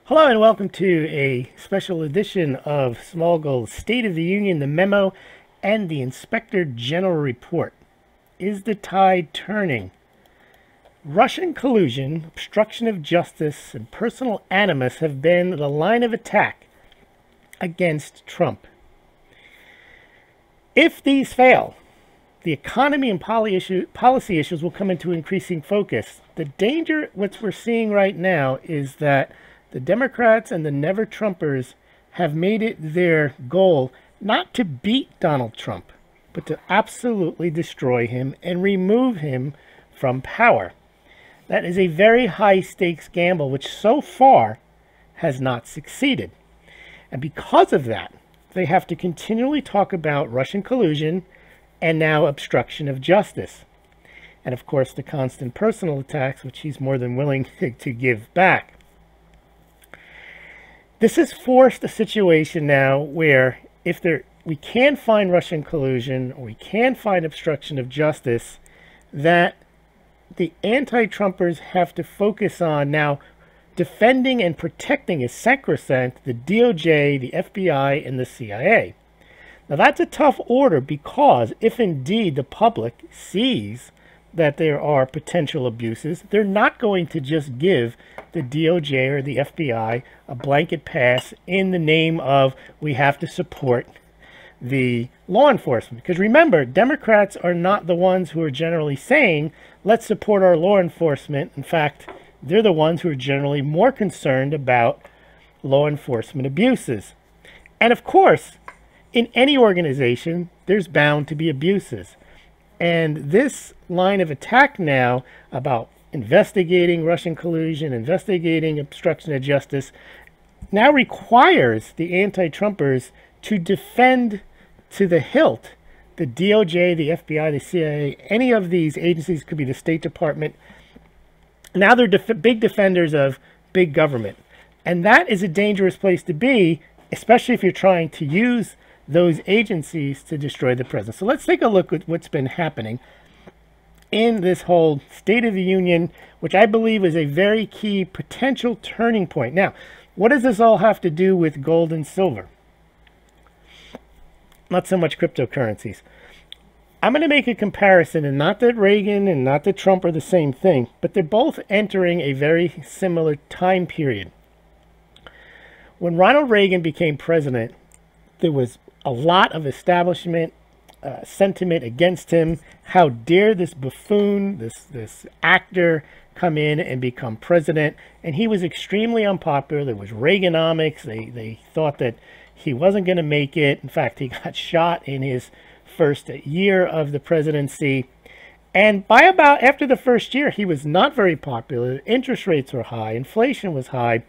Hello and welcome to a special edition of Smaulgld's State of the Union, the Memo, and the Inspector General Report. Is the tide turning? Russian collusion, obstruction of justice, and personal animus have been the line of attack against Trump. If these fail, the economy and policy issues will come into increasing focus. The danger, what we're seeing right now, is that the Democrats and the never-Trumpers have made it their goal not to beat Donald Trump, but to absolutely destroy him and remove him from power. That is a very high-stakes gamble, which so far has not succeeded. And because of that, they have to continually talk about Russian collusion and now obstruction of justice. And of course, the constant personal attacks, which he's more than willing to give back. This has forced a situation now where if we can find Russian collusion or we can find obstruction of justice, that the anti-Trumpers have to focus on now defending and protecting as sacrosanct the DOJ, the FBI, and the CIA. Now that's a tough order because if indeed the public sees that there are potential abuses, they're not going to just give the DOJ or the FBI a blanket pass in the name of we have to support the law enforcement. Because remember, Democrats are not the ones who are generally saying, let's support our law enforcement. In fact, they're the ones who are generally more concerned about law enforcement abuses. And of course, in any organization, there's bound to be abuses. And this line of attack now about investigating Russian collusion, investigating obstruction of justice, now requires the anti-Trumpers to defend to the hilt the DOJ, the FBI, the CIA, any of these agencies, could be the State Department. Now they're big defenders of big government. And that is a dangerous place to be, especially if you're trying to use those agencies to destroy the president. So let's take a look at what's been happening in this whole State of the Union, which I believe is a very key potential turning point. Now, what does this all have to do with gold and silver? Not so much cryptocurrencies. I'm going to make a comparison, and not that Reagan and not that Trump are the same thing, but they're both entering a very similar time period. When Ronald Reagan became president, there was a lot of establishment sentiment against him. How dare this buffoon, this actor, come in and become president? And he was extremely unpopular. There was Reaganomics. They thought that he wasn't going to make it. In fact, he got shot in his first year of the presidency. And by about after the first year, he was not very popular. Interest rates were high. Inflation was high.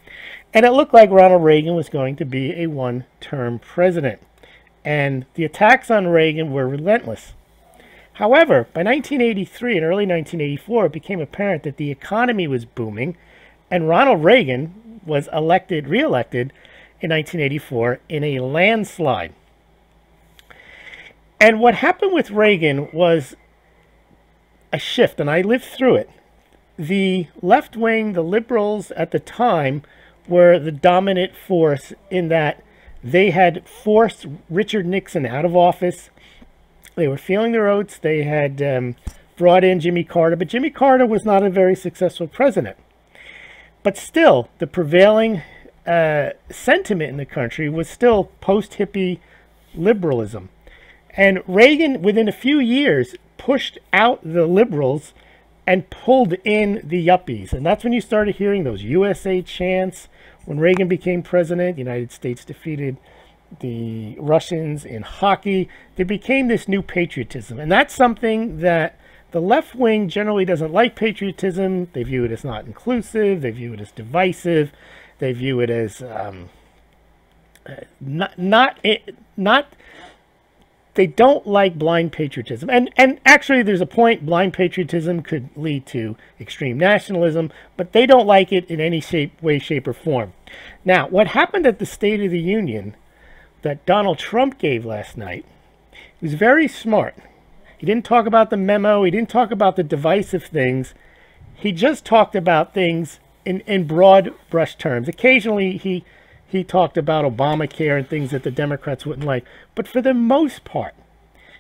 And it looked like Ronald Reagan was going to be a one-term president. And the attacks on Reagan were relentless. However, by 1983 and early 1984, it became apparent that the economy was booming, and Ronald Reagan was reelected in 1984 in a landslide. And what happened with Reagan was a shift, and I lived through it. The left wing, the liberals at the time, were the dominant force in that they had forced Richard Nixon out of office. They were feeling their oats. They had brought in Jimmy Carter, but Jimmy Carter was not a very successful president. But still, the prevailing sentiment in the country was still post-hippie liberalism. And Reagan, within a few years, pushed out the liberals and pulled in the yuppies. And that's when you started hearing those USA chants. When Reagan became president, the United States defeated the Russians in hockey. There became this new patriotism. And that's something that the left wing generally doesn't like. Patriotism. They view it as not inclusive. They view it as divisive. They view it as they don't like blind patriotism. And actually, there's a point, blind patriotism could lead to extreme nationalism, but they don't like it in any way, shape, or form. Now, what happened at the State of the Union that Donald Trump gave last night was very smart. He didn't talk about the memo. He didn't talk about the divisive things. He just talked about things in broad brush terms. Occasionally he talked about Obamacare and things that the Democrats wouldn't like. But for the most part,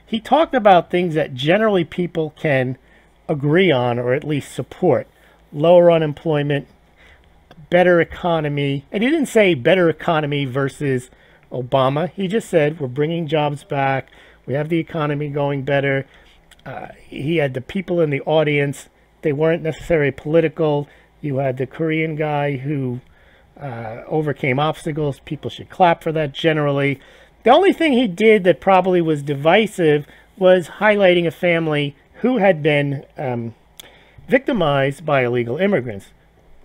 he talked about things that generally people can agree on or at least support. Lower unemployment, better economy. And he didn't say better economy versus Obama. He just said we're bringing jobs back. We have the economy going better. He had the people in the audience. They weren't necessarily political. You had the Korean guy who overcame obstacles. People should clap for that generally. The only thing he did that probably was divisive was highlighting a family who had been victimized by illegal immigrants.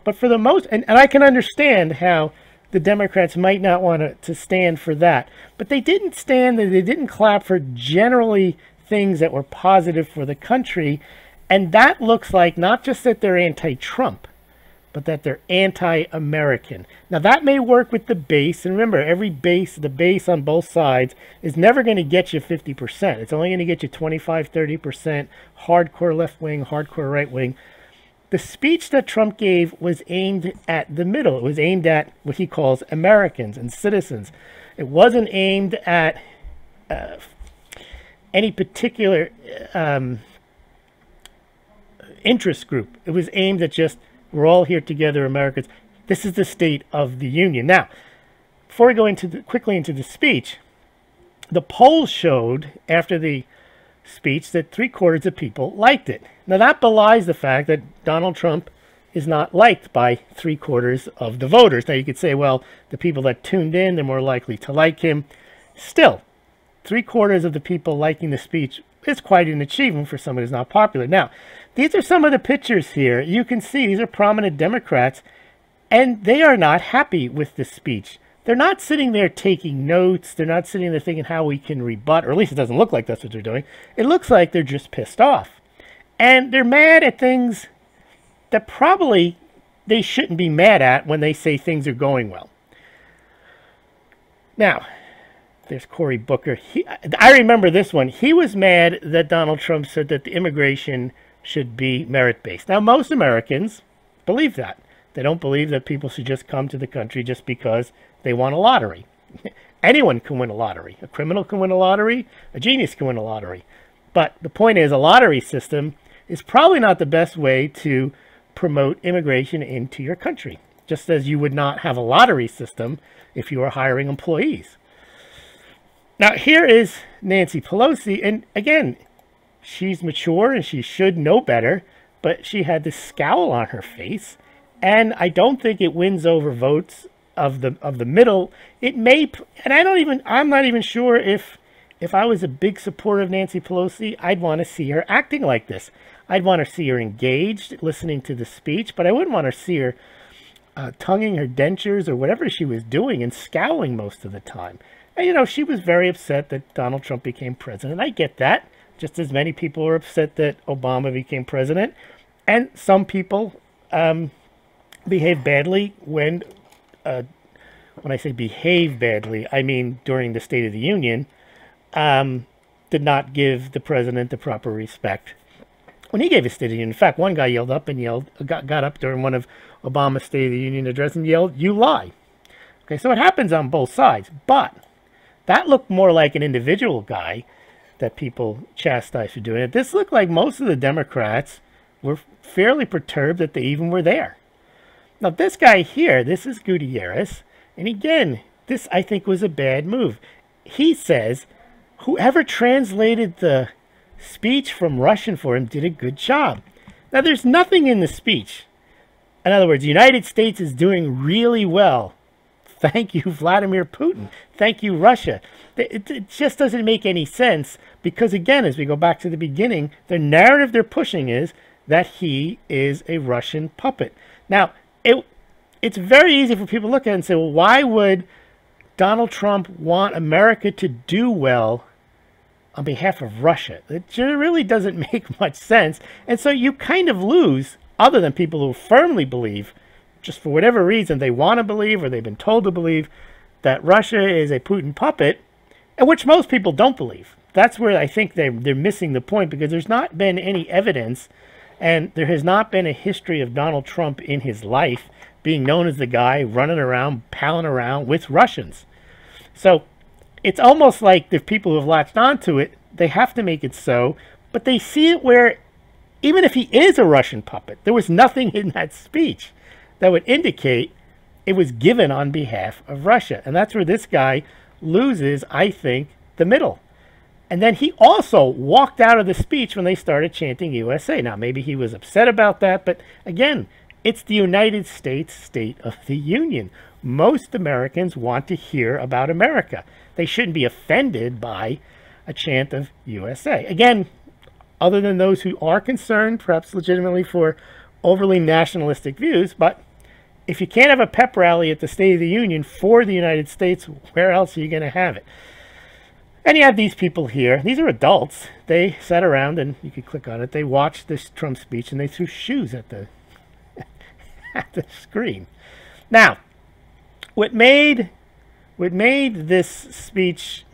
But for the most, and I can understand how the Democrats might not want to stand for that, but they didn't they didn't clap for generally things that were positive for the country. And that looks like not just that they're anti-Trump, but that they're anti-American. Now that may work with the base, and remember, the base on both sides is never going to get you 50%. It's only going to get you 25, 30%, hardcore left wing, hardcore right wing. The speech that Trump gave was aimed at the middle. It was aimed at what he calls Americans and citizens. It wasn't aimed at any particular interest group. It was aimed at just, we're all here together, Americans. This is the state of the union. Now, before we go quickly into the speech, the polls showed after the speech that 3/4 of people liked it. Now that belies the fact that Donald Trump is not liked by 3/4 of the voters. Now you could say, well, the people that tuned in, they're more likely to like him. Still, 3/4 of the people liking the speech is quite an achievement for someone who's not popular. Now, these are some of the pictures here. You can see these are prominent Democrats, and they are not happy with the speech. They're not sitting there taking notes. They're not sitting there thinking how we can rebut, or at least it doesn't look like that's what they're doing. It looks like they're just pissed off. And they're mad at things that probably they shouldn't be mad at when they say things are going well. Now, there's Cory Booker. I remember this one. He was mad that Donald Trump said that the immigration should be merit-based. Now, most Americans believe that. They don't believe that people should just come to the country just because they want a lottery. Anyone can win a lottery. A criminal can win a lottery. A genius can win a lottery. But the point is, a lottery system is probably not the best way to promote immigration into your country. Just as you would not have a lottery system if you were hiring employees. Now, here is Nancy Pelosi. And again, she's mature and she should know better. But she had this scowl on her face. And I don't think it wins over votes of the middle. It may, and I'm not even sure if I was a big supporter of Nancy Pelosi, I'd want to see her acting like this. I'd want to see her engaged, listening to the speech, but I wouldn't want to see her tonguing her dentures or whatever she was doing and scowling most of the time. And, you know, she was very upset that Donald Trump became president. I get that, just as many people were upset that Obama became president. And some people behave badly when I say behave badly, I mean during the State of the Union, did not give the president the proper respect when he gave his State of the Union. In fact, one guy yelled up and got up during one of Obama's State of the Union address and yelled, "You lie." Okay, so it happens on both sides, but that looked more like an individual guy that people chastised for doing it. This looked like most of the Democrats were fairly perturbed that they even were there. Now, this guy here, this is Gutierrez, and again, this I think was a bad move. He says whoever translated the speech from Russian for him did a good job. Now, there's nothing in the speech. In other words, the United States is doing really well. Thank you, Vladimir Putin. Thank you, Russia. It just doesn't make any sense because, again, as we go back to the beginning, the narrative they're pushing is that he is a Russian puppet. Now, it's very easy for people to look at it and say, well, why would Donald Trump want America to do well on behalf of Russia? It really doesn't make much sense. And so you kind of lose, other than people who firmly believe, just for whatever reason they want to believe or they've been told to believe, that Russia is a Putin puppet, and which most people don't believe. That's where I think they're missing the point, because there's not been any evidence, and there has not been a history of Donald Trump in his life being known as the guy running around, palling around with Russians. So it's almost like the people who have latched onto it, they have to make it so, but they see it where even if he is a Russian puppet, there was nothing in that speech that would indicate it was given on behalf of Russia. And that's where this guy loses, I think, the middle. And then he also walked out of the speech when they started chanting USA. Now, maybe he was upset about that, but again, it's the United States State of the Union. Most Americans want to hear about America. They shouldn't be offended by a chant of USA. Again, other than those who are concerned, perhaps legitimately, for overly nationalistic views, but if you can't have a pep rally at the State of the Union for the United States, where else are you going to have it? And you have these people here. These are adults. They sat around, and you can click on it. They watched this Trump speech, and they threw shoes at the at the screen. Now, what made this speech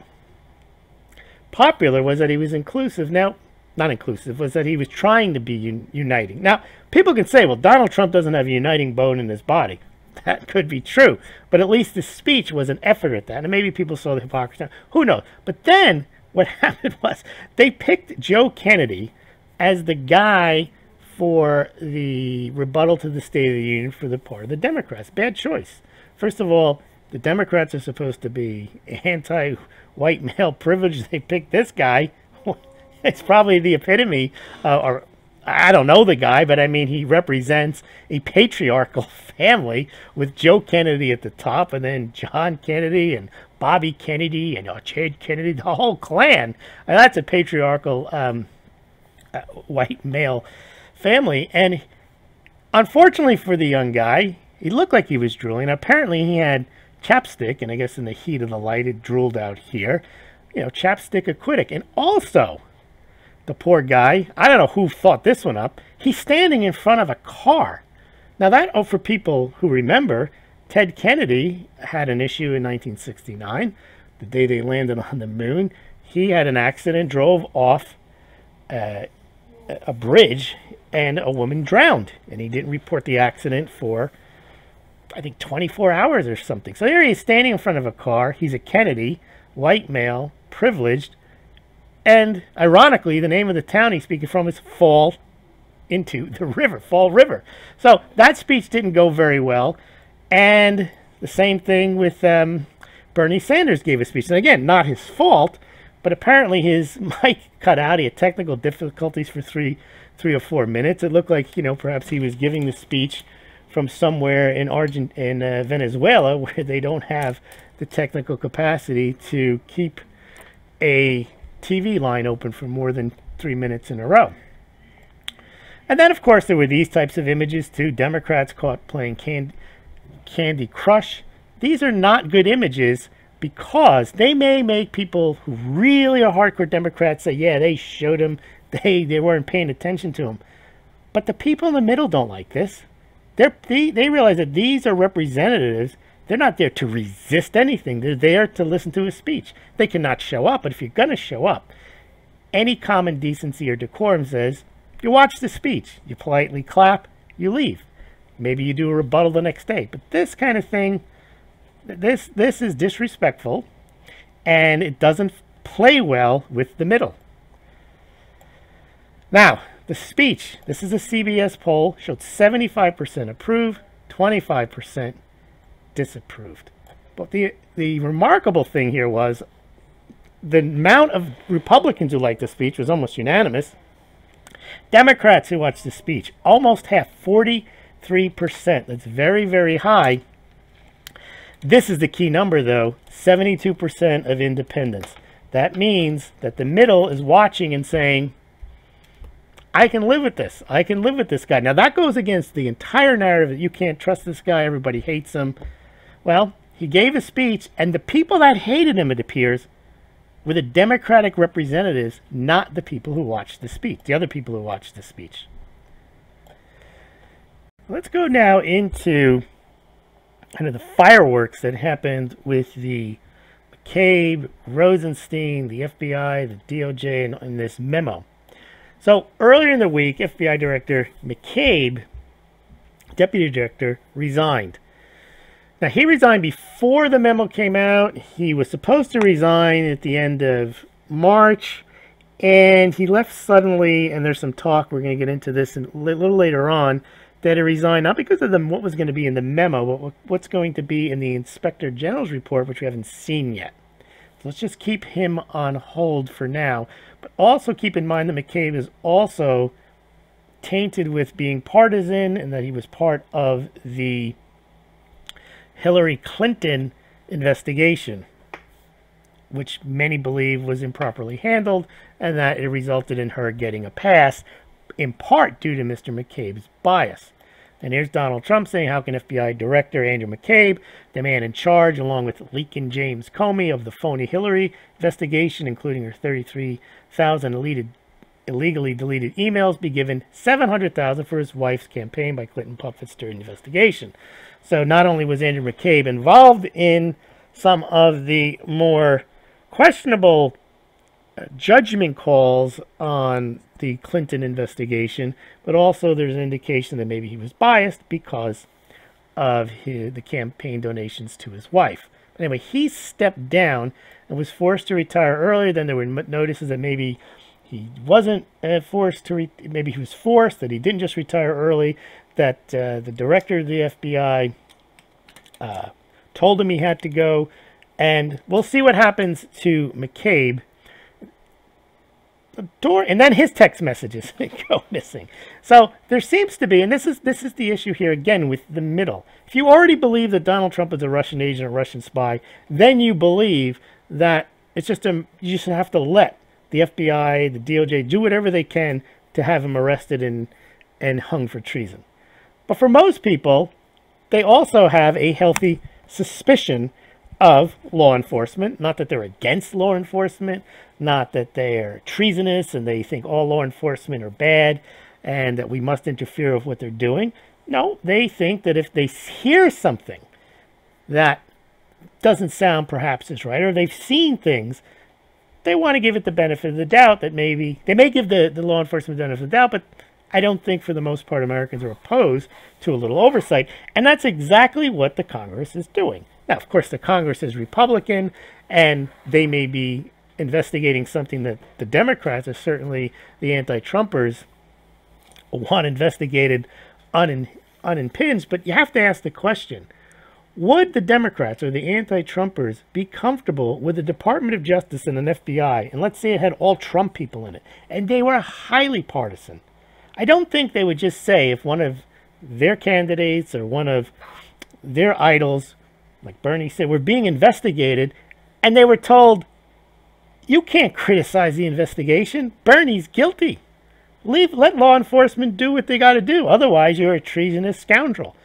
popular was that he was inclusive. Now, not inclusive, was that he was trying to be uniting. Now, people can say, well, Donald Trump doesn't have a uniting bone in his body. That could be true, but at least the speech was an effort at that, and maybe people saw the hypocrisy. Who knows? But then what happened was they picked Joe Kennedy as the guy for the rebuttal to the State of the Union for the part of the Democrats. Bad choice. First of all, the Democrats are supposed to be anti-white male privilege. They picked this guy. It's probably the epitome, or I don't know the guy, but I mean, he represents a patriarchal family with Joe Kennedy at the top, and then John Kennedy and Bobby Kennedy and Chad Kennedy, the whole clan. And that's a patriarchal white male family. And unfortunately for the young guy, he looked like he was drooling. Apparently he had chapstick, and I guess in the heat of the light, it drooled out here. You know, chapstick acquittic. And also, the poor guy, I don't know who thought this one up, he's standing in front of a car. Now that, oh, for people who remember, Ted Kennedy had an issue in 1969, the day they landed on the moon. He had an accident, drove off a bridge, and a woman drowned. And he didn't report the accident for, I think, 24 hours or something. So here he is standing in front of a car. He's a Kennedy, white male, privileged. And ironically, the name of the town he's speaking from is Fall into the River, Fall River. So that speech didn't go very well. And the same thing with Bernie Sanders gave a speech. And again, not his fault, but apparently his mic cut out. He had technical difficulties for three or 4 minutes. It looked like, you know, perhaps he was giving the speech from somewhere in Venezuela, where they don't have the technical capacity to keep a TV line open for more than 3 minutes in a row. And then, of course, there were these types of images too. Democrats caught playing Candy Crush. These are not good images because they may make people who really are hardcore Democrats say, yeah, they showed them, they weren't paying attention to them. But the people in the middle don't like this. They realize that these are representatives. They're not there to resist anything. They're there to listen to a speech. They cannot show up, but if you're going to show up, any common decency or decorum says, you watch the speech, you politely clap, you leave. Maybe you do a rebuttal the next day. But this kind of thing, this is disrespectful, and it doesn't play well with the middle. Now, the speech, this is a CBS poll, showed 75% approve, 25% disapproved. But the remarkable thing here was the amount of Republicans who liked the speech was almost unanimous. Democrats who watched the speech, almost half, 43%. That's very, very high. This is the key number, though, 72% of independents. That means that the middle is watching and saying, I can live with this. I can live with this guy. Now, that goes against the entire narrative that you can't trust this guy, everybody hates him. Well, he gave a speech, and the people that hated him, it appears, were the Democratic representatives, not the people who watched the speech, the other people who watched the speech. Let's go now into kind of the fireworks that happened with the McCabe, Rosenstein, the FBI, the DOJ, and this memo. So earlier in the week, FBI Director McCabe deputy director, resigned. Now, he resigned before the memo came out. He was supposed to resign at the end of March, and he left suddenly, and there's some talk, we're going to get into this a little later on, that he resigned not because of what was going to be in the memo, but what's going to be in the Inspector General's report, which we haven't seen yet. So let's just keep him on hold for now. But also keep in mind that McCabe is also tainted with being partisan, and that he was part of the Hillary Clinton investigation, which many believe was improperly handled, and that it resulted in her getting a pass, in part due to Mr. McCabe's bias. And here's Donald Trump saying, how can FBI Director Andrew McCabe, the man in charge, along with Leakin James Comey of the phony Hillary investigation, including her 33,000 illegally deleted emails, be given $700,000 for his wife's campaign by Clinton puppets during the investigation? So not only was Andrew McCabe involved in some of the more questionable judgment calls on the Clinton investigation, but also there's an indication that maybe he was biased because of the campaign donations to his wife. But anyway, he stepped down and was forced to retire earlier. Then there were notices that maybe he wasn't forced to, maybe he was forced, that he didn't just retire early, that the director of the FBI told him he had to go. And we'll see what happens to McCabe. And then his text messages go missing. So there seems to be, and this is the issue here again with the middle. If you already believe that Donald Trump is a Russian agent, a Russian spy, then you believe that it's just you just have to let the FBI, the DOJ do whatever they can to have him arrested and hung for treason. But for most people, they also have a healthy suspicion of law enforcement. Not that they're against law enforcement, not that they're treasonous and they think all law enforcement are bad and that we must interfere with what they're doing. No, they think that if they hear something that doesn't sound perhaps as right, or they've seen things, they want to give it the benefit of the doubt, that maybe they may give the law enforcement the benefit of the doubt, but I don't think for the most part Americans are opposed to a little oversight. And that's exactly what the Congress is doing. Now, of course, the Congress is Republican, and they may be investigating something that the Democrats, or certainly the anti-Trumpers, want investigated unimpinged. But you have to ask the question, would the Democrats or the anti-Trumpers be comfortable with the Department of Justice and an FBI, and let's say it had all Trump people in it, and they were highly partisan? I don't think they would just say, if one of their candidates or one of their idols, like Bernie said, were being investigated, and they were told, you can't criticize the investigation. Bernie's guilty. Let law enforcement do what they got to do. Otherwise, you're a treasonous scoundrel.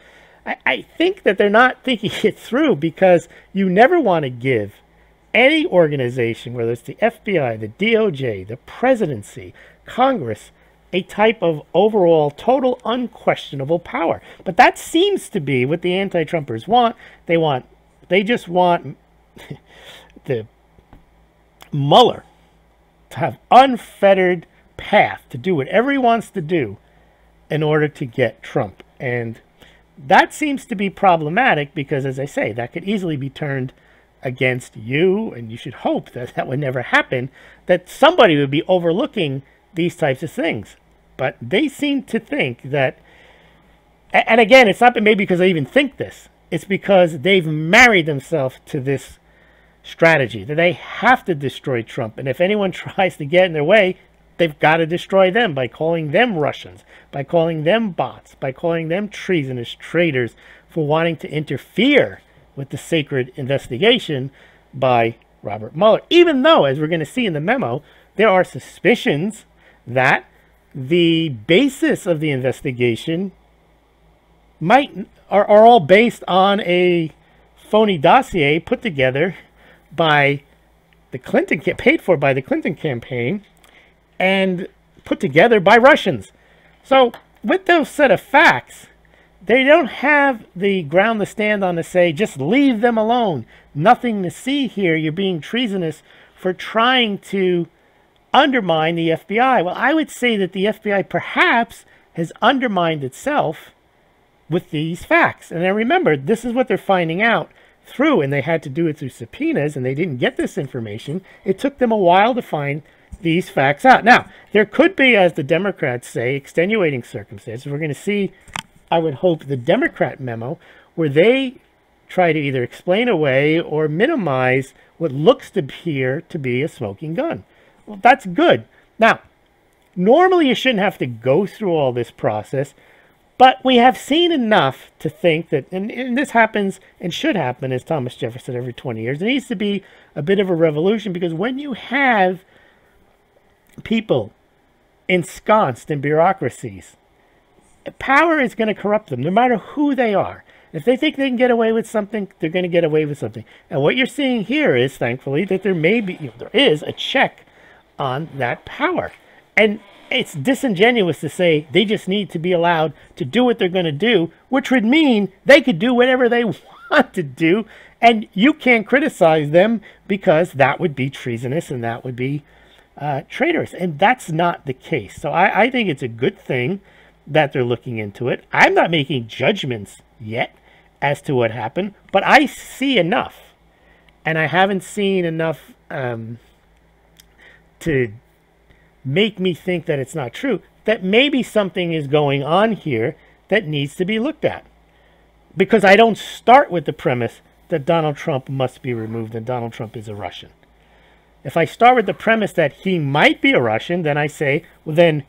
I think that they're not thinking it through, because you never want to give any organization, whether it's the FBI, the DOJ, the presidency, Congress, a type of overall total unquestionable power. But that seems to be what the anti-Trumpers want. They just want the Mueller to have unfettered path to do whatever he wants to do in order to get Trump. And that seems to be problematic, because, as I say, that could easily be turned against you, and you should hope that that would never happen, that somebody would be overlooking these types of things. But they seem to think that, and again, it's not maybe because they even think this, it's because they've married themselves to this strategy, that they have to destroy Trump. And if anyone tries to get in their way, they've got to destroy them by calling them Russians, by calling them bots, by calling them treasonous traitors for wanting to interfere with the sacred investigation by Robert Mueller. Even though, as we're going to see in the memo, there are suspicions that the basis of the investigation are all based on a phony dossier put together by the Clinton, paid for by the Clinton campaign, and put together by Russians. So with those set of facts, they don't have the ground to stand on to say, just leave them alone. Nothing to see here. You're being treasonous for trying to undermine the FBI. Well, I would say that the FBI perhaps has undermined itself with these facts. And then remember, this is what they're finding out through, and they had to do it through subpoenas, and they didn't get this information. It took them a while to find these facts out. Now, there could be, as the Democrats say, extenuating circumstances. We're going to see, I would hope, the Democrat memo, where they try to either explain away or minimize what looks to appear to be a smoking gun. Well, that's good. Now, normally you shouldn't have to go through all this process, but we have seen enough to think that, and this happens and should happen, as Thomas Jefferson said, every 20 years. There needs to be a bit of a revolution, because when you have people ensconced in bureaucracies, power is going to corrupt them, no matter who they are. If they think they can get away with something, they're going to get away with something. And what you're seeing here is, thankfully, that there may be, there is a check on that power. And it's disingenuous to say they just need to be allowed to do what they're going to do, which would mean they could do whatever they want to do, and you can't criticize them, because that would be treasonous and that would be traitorous. And that's not the case. So I think it's a good thing that they're looking into it. I'm not making judgments yet as to what happened, but I see enough, and I haven't seen enough to make me think that it's not true, that maybe something is going on here that needs to be looked at. Because I don't start with the premise that Donald Trump must be removed and Donald Trump is a Russian. If I start with the premise that he might be a Russian, then I say, well, then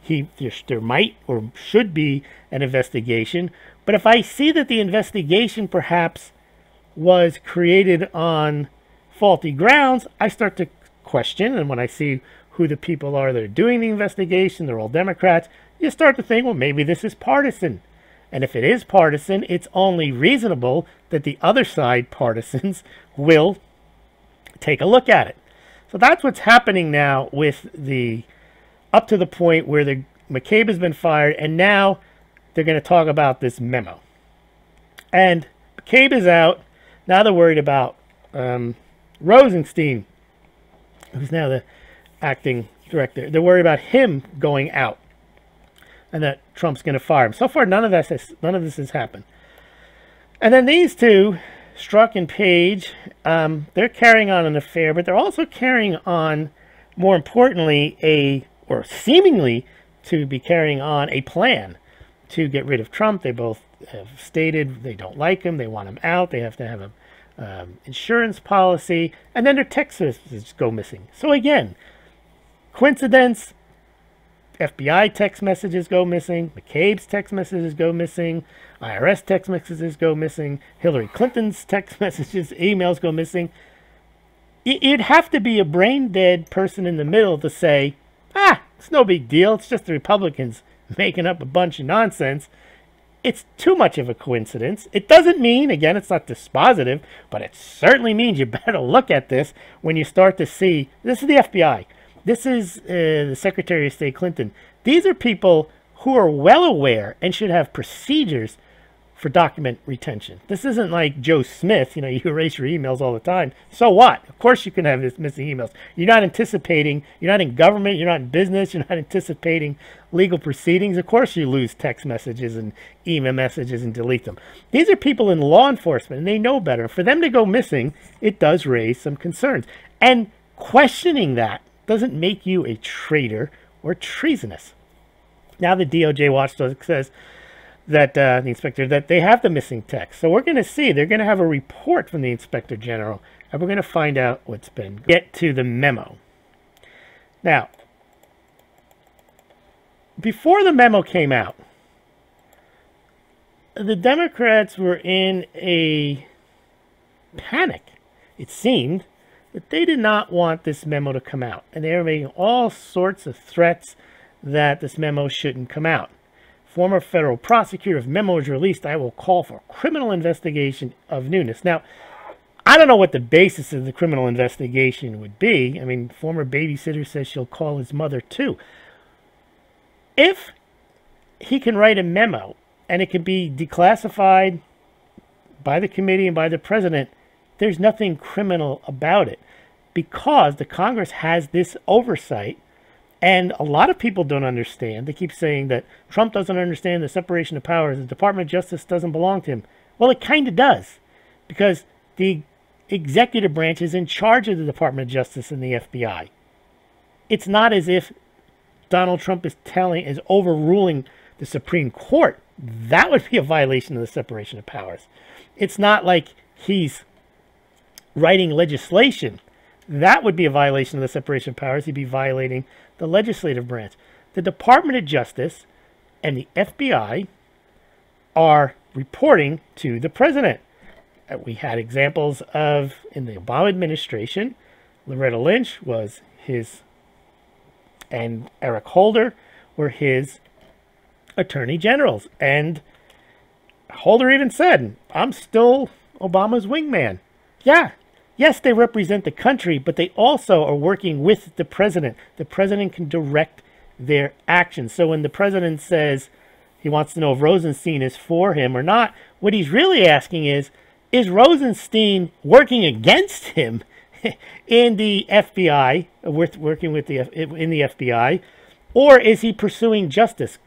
there might or should be an investigation. But if I see that the investigation perhaps was created on faulty grounds, I start to question. And when I see who the people are that are doing the investigation, they're all Democrats, you start to think, well, maybe this is partisan. And if it is partisan, it's only reasonable that the other side partisans will take a look at it. So that's what's happening now with up to the point where McCabe has been fired, and now they're going to talk about this memo. And McCabe is out. Now they're worried about Rosenstein, who's now the acting director. They're worried about him going out, and that Trump's going to fire him. So far, none of this has happened. And then these two, Strzok and Page, they're carrying on an affair, but they're also carrying on, more importantly, or seemingly to be carrying on a plan to get rid of Trump. They both have stated they don't like him, they want him out, they have to have an insurance policy, and then their text messages go missing. So again, coincidence? FBI text messages go missing, McCabe's text messages go missing, IRS text messages go missing, Hillary Clinton's text messages, emails go missing. You'd have to be a brain-dead person in the middle to say, it's no big deal, it's just the Republicans making up a bunch of nonsense. It's too much of a coincidence. It doesn't mean, again, it's not dispositive, but it certainly means you better look at this when you start to see, this is the FBI. This is the Secretary of State Clinton. These are people who are well aware and should have procedures for document retention. This isn't like Joe Smith, you erase your emails all the time. So what? Of course you can have this missing emails. You're not anticipating, you're not in government, you're not in business, you're not anticipating legal proceedings. Of course you lose text messages and email messages and delete them. These are people in law enforcement, and they know better. For them to go missing, it does raise some concerns. And questioning that doesn't make you a traitor or treasonous. Now the DOJ watchdog says that the inspector, that they have the missing text. So we're going to see, they're going to have a report from the inspector general, and we're going to find out what's been. Get to the memo. Now, before the memo came out, the Democrats were in a panic, it seemed, that they did not want this memo to come out. And they were making all sorts of threats that this memo shouldn't come out. Former federal prosecutor, if memo is released, I will call for a criminal investigation of newness. Now, I don't know what the basis of the criminal investigation would be. I mean, former babysitter says she'll call his mother too. If he can write a memo and it can be declassified by the committee and by the president, there's nothing criminal about it, because the Congress has this oversight And a lot of people don't understand. They keep saying that Trump doesn't understand the separation of powers. The Department of Justice doesn't belong to him. Well, it kind of does, because the executive branch is in charge of the Department of Justice and the FBI. It's not as if Donald Trump is overruling the Supreme Court. That would be a violation of the separation of powers. It's not like he's writing legislation. That would be a violation of the separation of powers. He'd be violating the legislative branch. The Department of Justice and the FBI are reporting to the president. We had examples of, in the Obama administration, Loretta Lynch was his, and Eric Holder were his attorney generals. And Holder even said, I'm still Obama's wingman. Yeah. Yes, they represent the country, but they also are working with the president. The president can direct their actions. So when the president says he wants to know if Rosenstein is for him or not, what he's really asking is Rosenstein working against him in the FBI, working with in the FBI, or is he pursuing justice?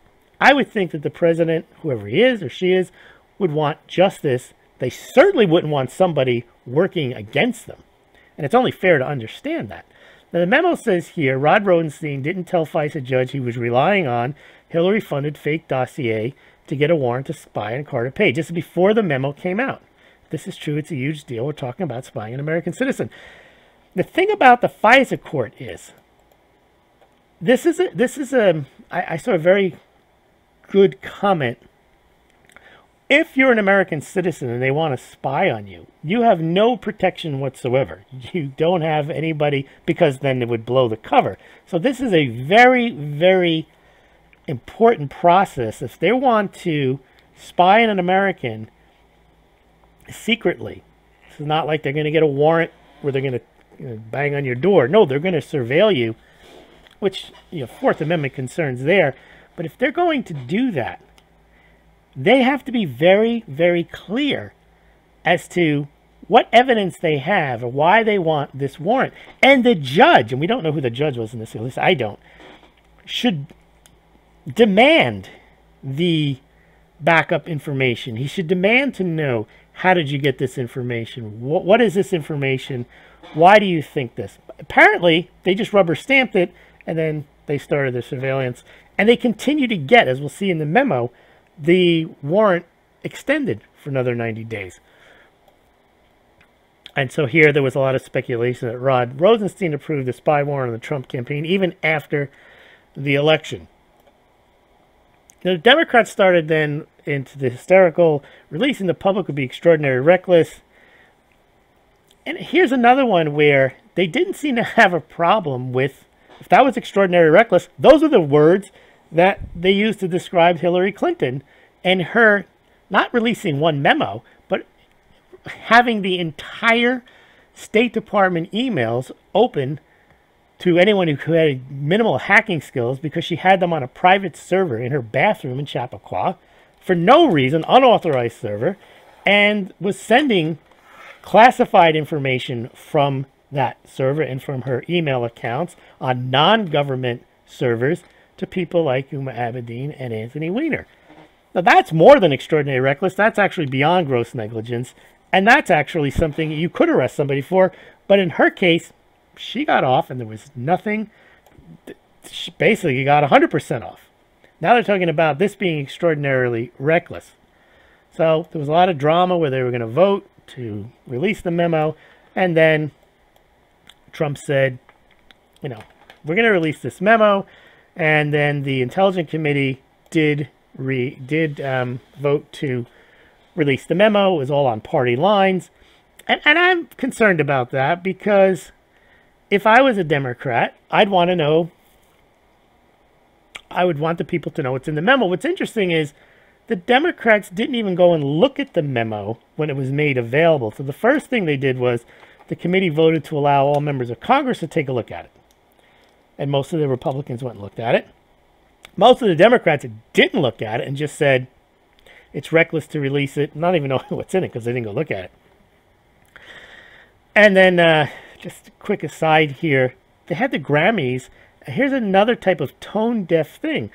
I would think that the president, whoever he is or she is, would want justice. They certainly wouldn't want somebody working against them. And it's only fair to understand that. Now, the memo says here, Rod Rosenstein didn't tell FISA judge he was relying on Hillary-funded fake dossier to get a warrant to spy on Carter Page. This is before the memo came out. This is true. It's a huge deal. We're talking about spying an American citizen. The thing about the FISA court is, I saw a very good comment. If you're an American citizen and they want to spy on you, you have no protection whatsoever. You don't have anybody, because then it would blow the cover. So this is a very, very important process. If they want to spy on an American secretly, it's not like they're going to get a warrant where they're going to bang on your door. No, they're going to surveil you, which, Fourth Amendment concerns there. But if they're going to do that, they have to be very, very clear as to what evidence they have or why they want this warrant. And the judge, and we don't know who the judge was in this, at least I don't, should demand the backup information. He should demand to know, how did you get this information? What is this information? Why do you think this? Apparently, they just rubber stamped it, and then they started their surveillance. And they continue to get, as we'll see in the memo, the warrant extended for another 90 days. And so here there was a lot of speculation that Rod Rosenstein approved the spy warrant on the Trump campaign even after the election. The Democrats started then into the hysterical, releasing the public would be extraordinarily reckless. And here's another one where they didn't seem to have a problem with, if that was extraordinarily reckless, those are the words that they used to describe Hillary Clinton and her not releasing one memo, but having the entire State Department emails open to anyone who had minimal hacking skills, because she had them on a private server in her bathroom in Chappaqua for no reason, unauthorized server, and was sending classified information from that server and from her email accounts on non-government servers to people like Huma Abedin and Anthony Weiner. Now, that's more than extraordinary reckless. That's actually beyond gross negligence, and that's actually something you could arrest somebody for. But in her case, she got off, and there was nothing. She basically got 100% off. Now they're talking about this being extraordinarily reckless. So there was a lot of drama where they were going to vote to release the memo, and then Trump said, we're going to release this memo. And then the Intelligence Committee did vote to release the memo. It was all on party lines. And I'm concerned about that, because if I was a Democrat, I'd want to know, I would want the people to know what's in the memo. What's interesting is the Democrats didn't even go and look at the memo when it was made available. So the first thing they did was the committee voted to allow all members of Congress to take a look at it. And most of the Republicans went and looked at it. Most of the Democrats didn't look at it and just said it's reckless to release it, not even know what's in it because they didn't go look at it. And then just a quick aside here, they had the Grammys, Here's another type of tone-deaf thing.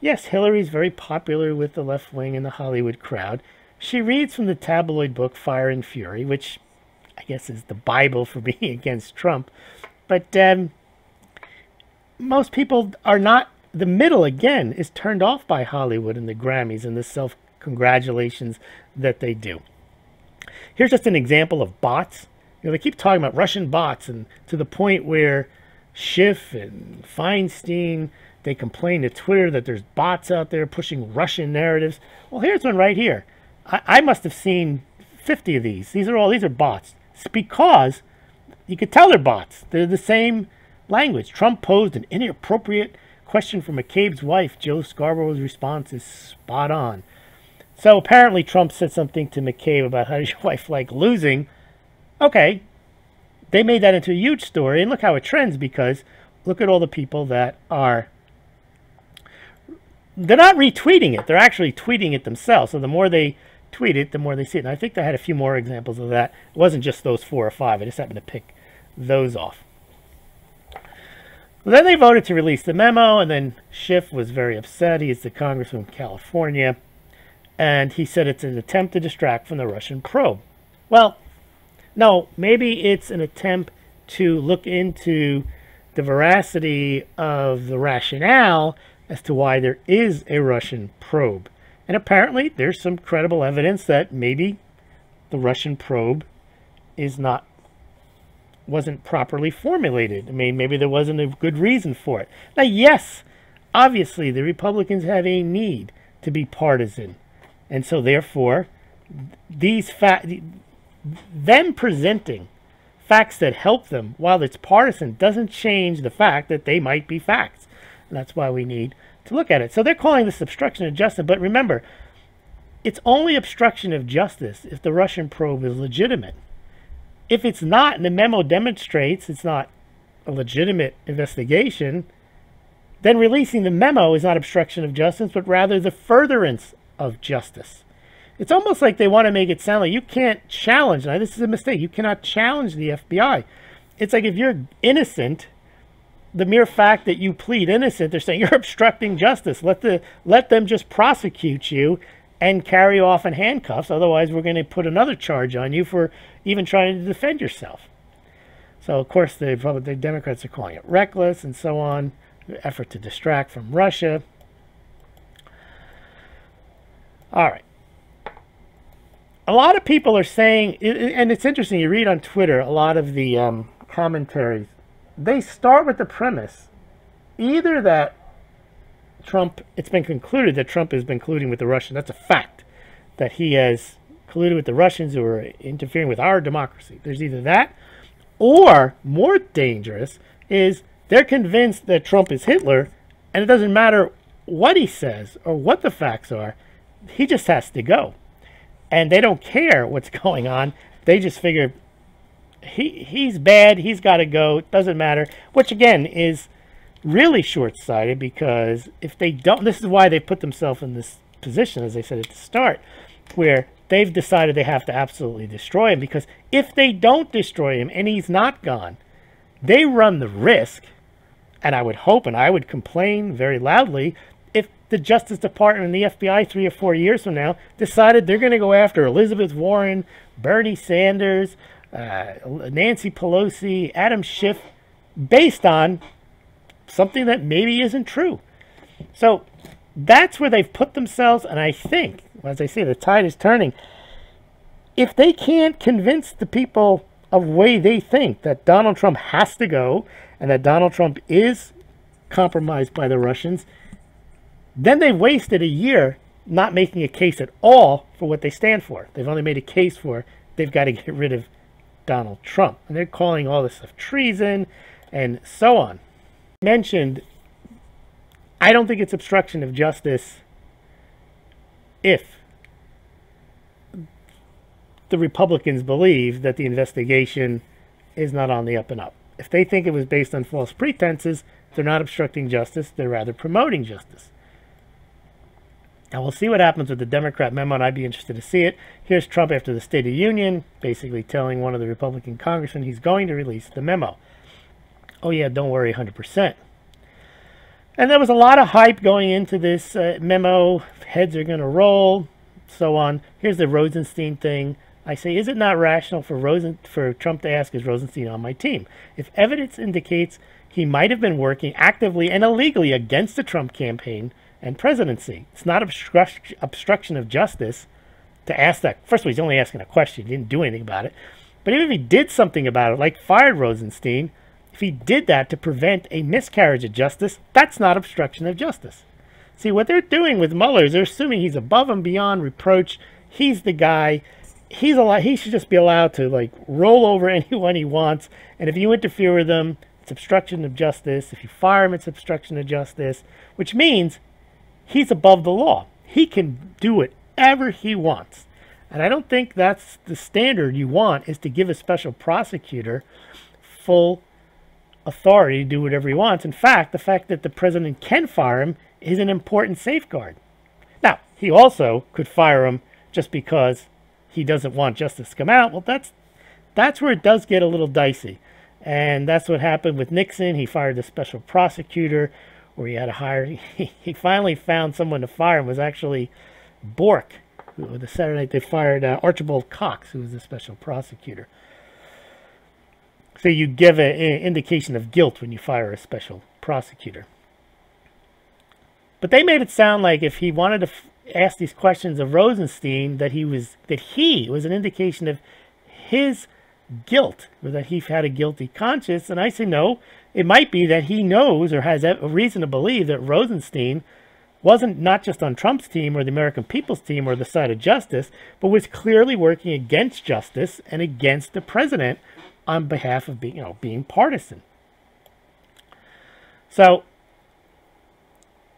Yes, Hillary's very popular with the left wing and the Hollywood crowd. She reads from the tabloid book Fire and Fury, which I guess is the Bible for being against Trump. But most people are not. The middle, again, is turned off by Hollywood and the Grammys and the self-congratulations that they do. Here's just an example of bots. You know, they keep talking about Russian bots, and to the point where Schiff and Feinstein, they complain to Twitter that there's bots out there pushing Russian narratives. Well, here's one right here. I must have seen 50 of these. These are bots. It's because you could tell they're bots. They're the same language. Trump posed an inappropriate question for McCabe's wife. Joe Scarborough's response is spot on. So apparently Trump said something to McCabe about how does your wife like losing. Okay, they made that into a huge story, and look how it trends, because look at all the people that are, they're not retweeting it, they're actually tweeting it themselves. So the more they tweet it, the more they see it. And I think I had a few more examples of that. It wasn't just those 4 or 5. I just happened to pick those off. Well, then they voted to release the memo, and then Schiff was very upset. He is the congressman from California, and he said it's an attempt to distract from the Russian probe. Well, no, maybe it's an attempt to look into the veracity of the rationale as to why there is a Russian probe. And apparently there's some credible evidence that maybe the Russian probe wasn't properly formulated. I mean, maybe there wasn't a good reason for it. Now, yes, obviously the Republicans have a need to be partisan. And so therefore, them presenting facts that help them while it's partisan doesn't change the fact that they might be facts. And that's why we need to look at it. So they're calling this obstruction of justice. But remember, it's only obstruction of justice if the Russian probe is legitimate. If it's not, and the memo demonstrates it's not a legitimate investigation, then releasing the memo is not obstruction of justice, but rather the furtherance of justice. It's almost like they want to make it sound like you can't challenge. Now, this is a mistake. You cannot challenge the FBI. It's like if you're innocent, the mere fact that you plead innocent, they're saying you're obstructing justice. Let them just prosecute you and carry you off in handcuffs. Otherwise, we're going to put another charge on you for even trying to defend yourself. So, of course, the Democrats are calling it reckless and so on. Effort to distract from Russia. All right. A lot of people are saying, and it's interesting, you read on Twitter, a lot of the commentaries, they start with the premise, either that it's been concluded that Trump has been colluding with the Russians. That's a fact, that he has colluded with the Russians who are interfering with our democracy. There's either that, or more dangerous is they're convinced that Trump is Hitler, and it doesn't matter what he says or what the facts are, he just has to go. And they don't care what's going on. They just figure he's bad, he's got to go, it doesn't matter. Which, again, is really short-sighted, because if they don't, this is why they put themselves in this position, as I said at the start, where they've decided they have to absolutely destroy him. Because if they don't destroy him and he's not gone, they run the risk, and I would hope and I would complain very loudly, if the Justice Department and the FBI 3 or 4 years from now decided they're going to go after Elizabeth Warren, Bernie Sanders, Nancy Pelosi, Adam Schiff, based on something that maybe isn't true. So that's where they've put themselves, and I think, as I say, the tide is turning. If they can't convince the people of the way they think that Donald Trump has to go and that Donald Trump is compromised by the Russians, then they've wasted a year not making a case at all for what they stand for. They've only made a case for they've got to get rid of Donald Trump. And they're calling all this stuff treason and so on. Mentioned, I don't think it's obstruction of justice if the Republicans believe that the investigation is not on the up and up. If they think it was based on false pretenses, they're not obstructing justice, they're rather promoting justice. Now, we'll see what happens with the Democrat memo, and I'd be interested to see it. Here's Trump after the State of the Union, basically telling one of the Republican congressmen he's going to release the memo. Oh, yeah, don't worry, 100%. And there was a lot of hype going into this memo. Heads are going to roll, so on. Here's the Rosenstein thing. I say, is it not rational for Trump to ask, is Rosenstein on my team? If evidence indicates he might have been working actively and illegally against the Trump campaign and presidency, it's not obstruction of justice to ask that. First of all, he's only asking a question. He didn't do anything about it. But even if he did something about it, like fired Rosenstein, if he did that to prevent a miscarriage of justice, that's not obstruction of justice. See, what they're doing with Mueller is they're assuming he's above and beyond reproach. He's the guy. He should just be allowed to, like, roll over anyone he wants. And if you interfere with him, it's obstruction of justice. If you fire him, it's obstruction of justice, which means he's above the law. He can do whatever he wants. And I don't think that's the standard you want, is to give a special prosecutor full authority to do whatever he wants. In fact, the fact that the president can fire him is an important safeguard. Now, he also could fire him just because he doesn't want justice to come out. Well, that's where it does get a little dicey. And that's what happened with Nixon. He fired the special prosecutor, or he had to hire. He finally found someone to fire him. It was actually Bork. The Saturday night they fired Archibald Cox, who was the special prosecutor. So you give an indication of guilt when you fire a special prosecutor. But they made it sound like if he wanted to ask these questions of Rosenstein, that he was an indication of his guilt, or that he had a guilty conscience. And I say no, it might be that he knows or has a reason to believe that Rosenstein wasn't not just on Trump's team or the American people's team or the side of justice, but was clearly working against justice and against the president on behalf of being partisan. So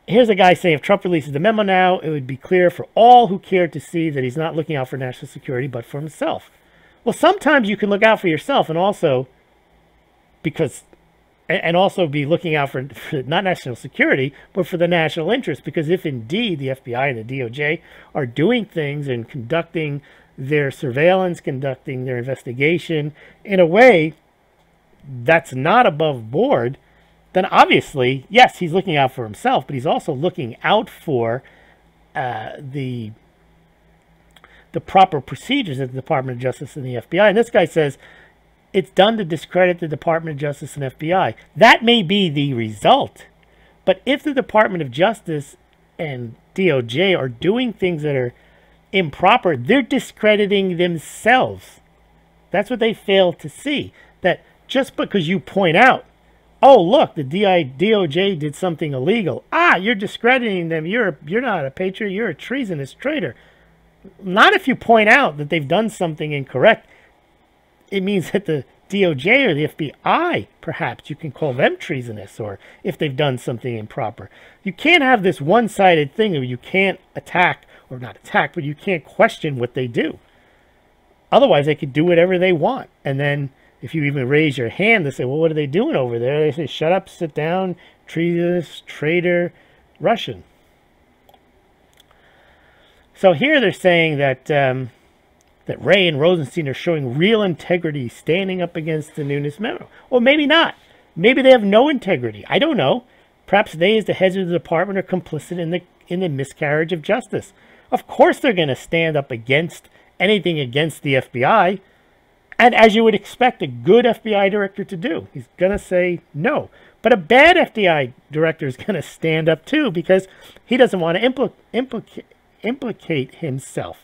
here's a guy saying, if Trump releases the memo now, it would be clear for all who cared to see that he's not looking out for national security, but for himself. Well, sometimes you can look out for yourself and also be looking out for not national security, but for the national interest. Because if indeed the FBI and the DOJ are doing things and conducting their surveillance, conducting their investigation in a way that's not above board, then obviously, yes, he's looking out for himself, but he's also looking out for the proper procedures at the Department of Justice and the FBI. And this guy says it's done to discredit the Department of Justice and FBI. That may be the result, but if the Department of Justice and DOJ are doing things that are improper, they're discrediting themselves. That's what they fail to see. That just because you point out, oh, look, the DOJ did something illegal. You're discrediting them. You're not a patriot. You're a treasonous traitor. Not if you point out that they've done something incorrect. It means that the DOJ or the FBI, perhaps you can call them treasonous, or if they've done something improper. You can't have this one-sided thing where you can't attack, or not attack, but you can't question what they do. Otherwise, they could do whatever they want. And then if you even raise your hand to say, well, what are they doing over there? They say, shut up, sit down, treasonous, traitor, Russian. So here they're saying that that Wray and Rosenstein are showing real integrity standing up against the Nunes memo. Well, maybe not. Maybe they have no integrity. I don't know. Perhaps they, as the heads of the department, are complicit in the miscarriage of justice. Of course they're going to stand up against anything against the FBI. And as you would expect a good FBI director to do, he's going to say no. But a bad FBI director is going to stand up too, because he doesn't want to implicate himself.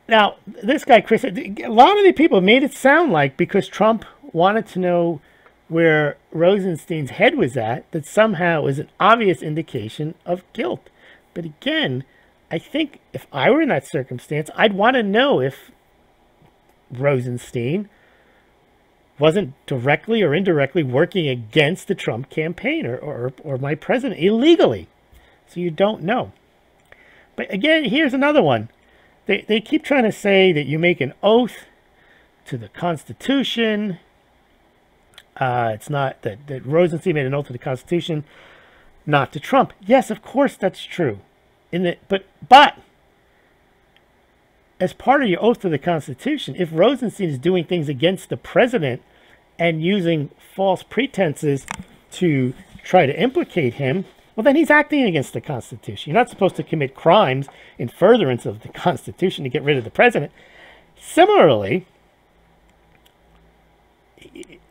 Now, this guy, Chris, a lot of the people made it sound like because Trump wanted to know where Rosenstein's head was at, that somehow was an obvious indication of guilt. But again, I think if I were in that circumstance, I'd want to know if Rosenstein wasn't directly or indirectly working against the Trump campaign or my president illegally. So you don't know. But again, here's another one. They keep trying to say that you make an oath to the Constitution. It's not that Rosenstein made an oath to the Constitution, not to Trump. Yes, of course that's true. But as part of your oath to the Constitution, if Rosenstein is doing things against the president and using false pretenses to try to implicate him, well, then he's acting against the Constitution. You're not supposed to commit crimes in furtherance of the Constitution to get rid of the president. Similarly,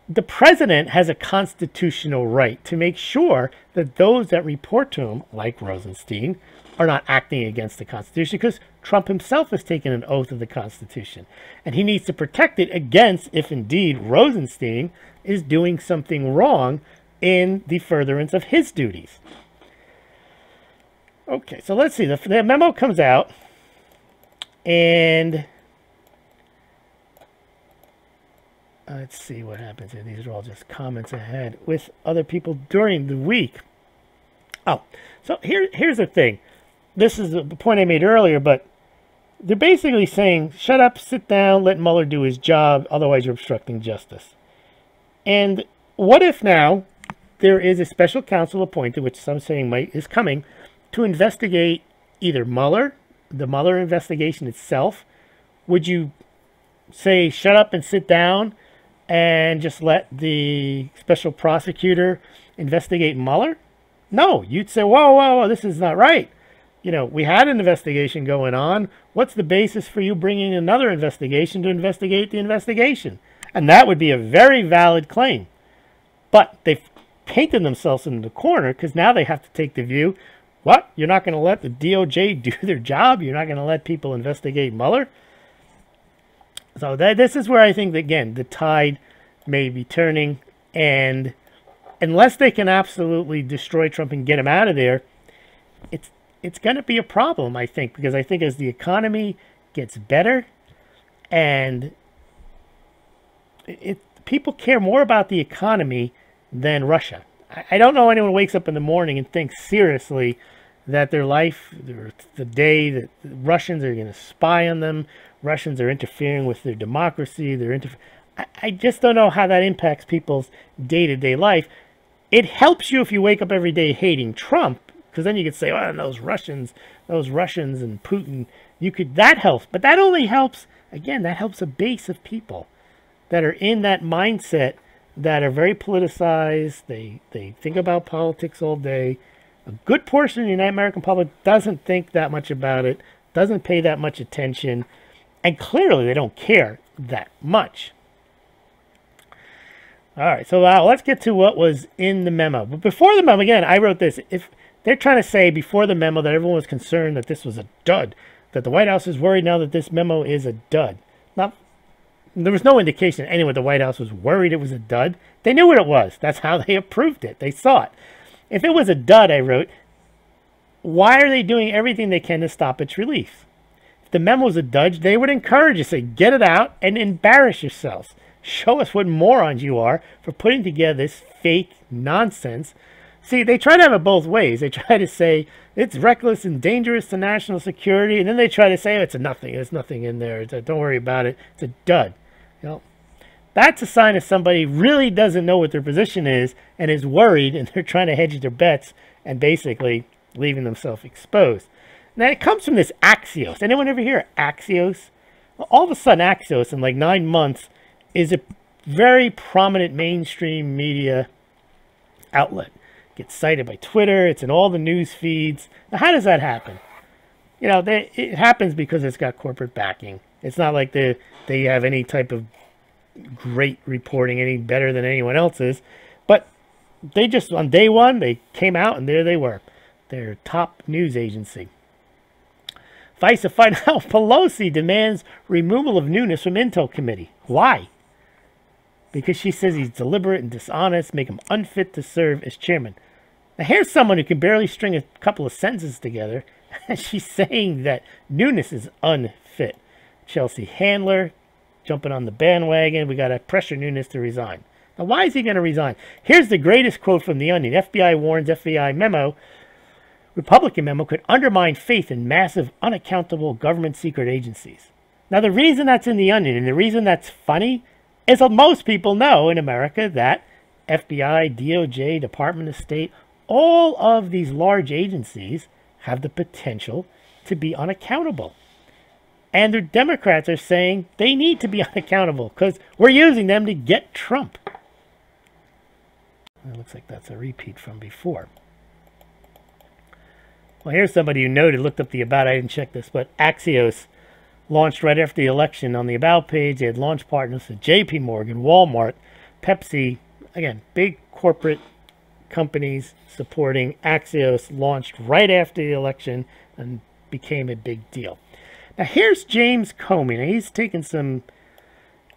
the president has a constitutional right to make sure that those that report to him, like Rosenstein, are not acting against the Constitution, because Trump himself has taken an oath of the Constitution. And he needs to protect it against, if indeed Rosenstein is doing something wrong in the furtherance of his duties. Okay, so let's see. The memo comes out, and let's see what happens here. These are all just comments ahead with other people during the week. Oh, so here's the thing. This is the point I made earlier, but they're basically saying, shut up, sit down, let Mueller do his job, otherwise you're obstructing justice. And what if now there is a special counsel appointed, which some saying is coming, to investigate either Mueller, the Mueller investigation itself? Would you say, shut up and sit down and just let the special prosecutor investigate Mueller? No, you'd say, whoa, whoa, whoa, this is not right. You know, we had an investigation going on. What's the basis for you bringing another investigation to investigate the investigation? And that would be a very valid claim. But they've painted themselves in the corner, because now they have to take the view, what? You're not going to let the DOJ do their job? You're not going to let people investigate Mueller? So this is where I think that, again, the tide may be turning. And unless they can absolutely destroy Trump and get him out of there, it's going to be a problem, I think, because I think as the economy gets better and people care more about the economy than Russia. I don't know anyone who wakes up in the morning and thinks seriously that their life, the day that the Russians are going to spy on them, Russians are interfering with their democracy, I just don't know how that impacts people's day-to-day life. It helps you if you wake up every day hating Trump, because then you could say, oh, those Russians and Putin, that helps. But that only helps, again, that helps a base of people that are in that mindset, that are very politicized. They think about politics all day. A good portion of the United American public doesn't think that much about it, doesn't pay that much attention, and clearly they don't care that much. All right, so let's get to what was in the memo. But before the memo, again, I wrote this. If they're trying to say before the memo that everyone was concerned that this was a dud, that the White House is worried now that this memo is a dud. Now, there was no indication anyone at the White House was worried it was a dud. They knew what it was. That's how they approved it. They saw it. If it was a dud, I wrote, why are they doing everything they can to stop its release? If the memo was a dud, they would encourage you, say, get it out and embarrass yourselves. Show us what morons you are for putting together this fake nonsense. See, they try to have it both ways. They try to say it's reckless and dangerous to national security, and then they try to say, oh, it's a nothing. There's nothing in there. Don't worry about it. It's a dud. You know, that's a sign of somebody really doesn't know what their position is and is worried, and they're trying to hedge their bets and basically leaving themselves exposed. Now, it comes from this Axios. Anyone ever hear of Axios? Well, all of a sudden, Axios, in like 9 months, is a very prominent mainstream media outlet. It gets cited by Twitter. It's in all the news feeds. Now, how does that happen? You know, it happens because it's got corporate backing. It's not like they have any type of great reporting any better than anyone else's. But they just, on day one, they came out and there they were. Their top news agency. Vice to find out Pelosi demands removal of Nunes from Intel Committee. Why? Because she says he's deliberate and dishonest, make him unfit to serve as chairman. Now here's someone who can barely string a couple of sentences together, and she's saying that Nunes is unfit. Chelsea Handler jumping on the bandwagon. We got to pressure Nunes to resign. Now why is he going to resign? Here's the greatest quote from The Onion. FBI warns FBI memo. Republican memo could undermine faith in massive, unaccountable government secret agencies. Now the reason that's in The Onion, and the reason that's funny, is that most people know in America that FBI, DOJ, Department of State, all of these large agencies have the potential to be unaccountable. And the Democrats are saying they need to be unaccountable because we're using them to get Trump. It looks like that's a repeat from before. Well, here's somebody who noted, looked up the About. I didn't check this, but Axios launched right after the election. On the About page, they had launch partners at JP Morgan, Walmart, Pepsi. Again, big corporate companies supporting Axios, launched right after the election and became a big deal. Now, here's James Comey. Now, he's taken some